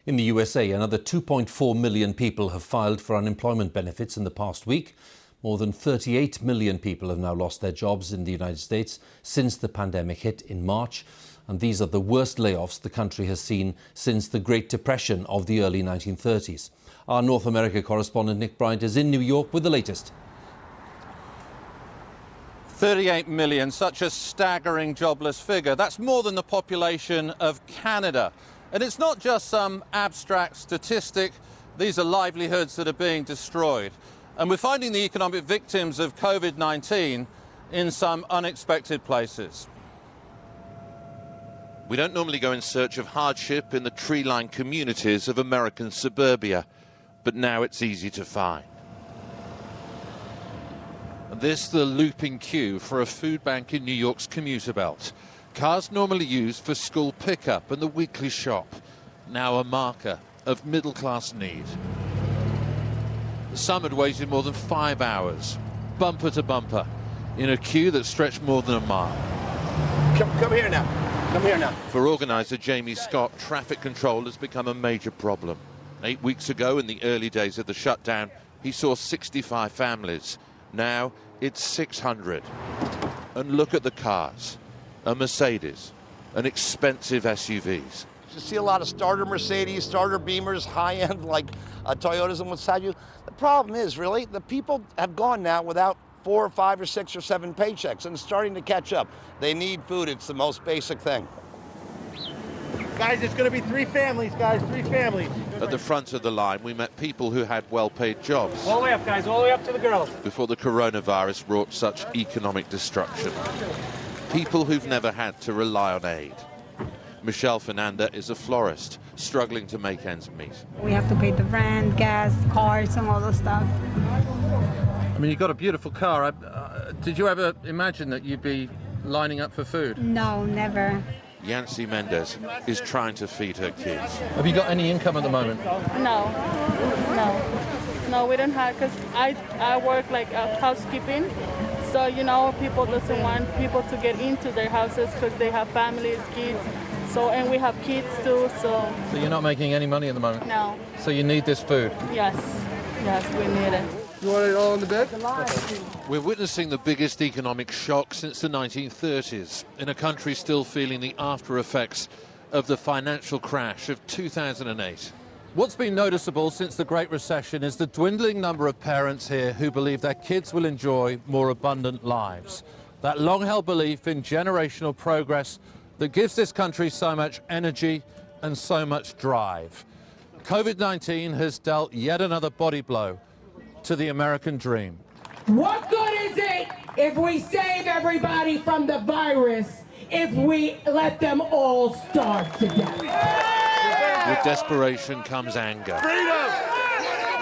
In the USA, another 2.4 million people have filed for unemployment benefits in the past week. More than 38 million people have now lost their jobs in the United States since the pandemic hit in March. And these are the worst layoffs the country has seen since the Great Depression of the early 1930s. Our North America correspondent Nick Bryant is in New York with the latest. 38 million, such a staggering jobless figure. That's more than the population of Canada. And it's not just some abstract statistic. These are livelihoods that are being destroyed. And we're finding the economic victims of COVID-19 in some unexpected places. We don't normally go in search of hardship in the tree-lined communities of American suburbia, but now it's easy to find. This the looping queue for a food bank in New York's commuter belt. Cars normally used for school pickup and the weekly shop, now a marker of middle-class need. Some had waited more than 5 hours, bumper to bumper, in a queue that stretched more than a mile. Come here now. Come here now. For organiser Jamie Scott, traffic control has become a major problem. 8 weeks ago, in the early days of the shutdown, he saw 65 families. Now it's 600. And look at the cars. A Mercedes, an expensive SUVs. You see a lot of starter Mercedes, starter Beamers, high-end like Toyotas and what have you. The problem is, really, the people have gone now without 4 or 5 or 6 or 7 paychecks, and it's starting to catch up. They need food. It's the most basic thing. Guys, it's going to be 3 families, guys, 3 families. At the front of the line, we met people who had well-paid jobs. All the way up, guys, all the way up to the girls. Before the coronavirus wrought such economic destruction. People who've never had to rely on aid. Michelle Fernanda is a florist, struggling to make ends meet. We have to pay the rent, gas, cars, and all the stuff. I mean, you've got a beautiful car. Did you ever imagine that you'd be lining up for food? No, never. Yancy Mendez is trying to feed her kids. Have you got any income at the moment? No, we don't have, because I work like housekeeping. So, you know, people doesn't want people to get into their houses because they have families, kids. So, and we have kids too, so. So you're not making any money at the moment? No. So you need this food? Yes, we need it. You want it all in the bed? We're witnessing the biggest economic shock since the 1930s, in a country still feeling the after effects of the financial crash of 2008. What's been noticeable since the Great Recession is the dwindling number of parents here who believe their kids will enjoy more abundant lives. That long-held belief in generational progress that gives this country so much energy and so much drive. COVID-19 has dealt yet another body blow to the American dream. What good is it if we save everybody from the virus if we let them all starve to death? With desperation comes anger. Freedom!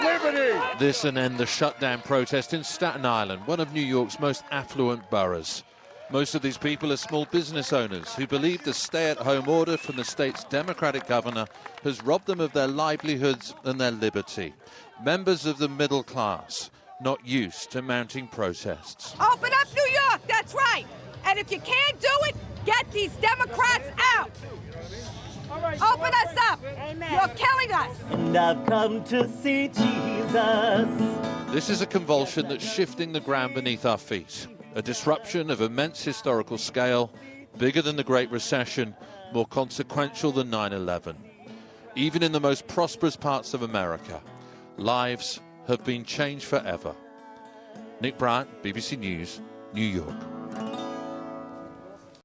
Liberty! This and then the shutdown protest in Staten Island, one of New York's most affluent boroughs. Most of these people are small business owners who believe the stay-at-home order from the state's Democratic governor has robbed them of their livelihoods and their liberty. Members of the middle class, not used to mounting protests. Open up New York, that's right. And if you can't do it, get these Democrats out. Open us up. Amen. You're killing us. And I've come to see Jesus. This is a convulsion that's shifting the ground beneath our feet. A disruption of immense historical scale, bigger than the Great Recession, more consequential than 9/11. Even in the most prosperous parts of America, lives have been changed forever. Nick Bryant, BBC News, New York.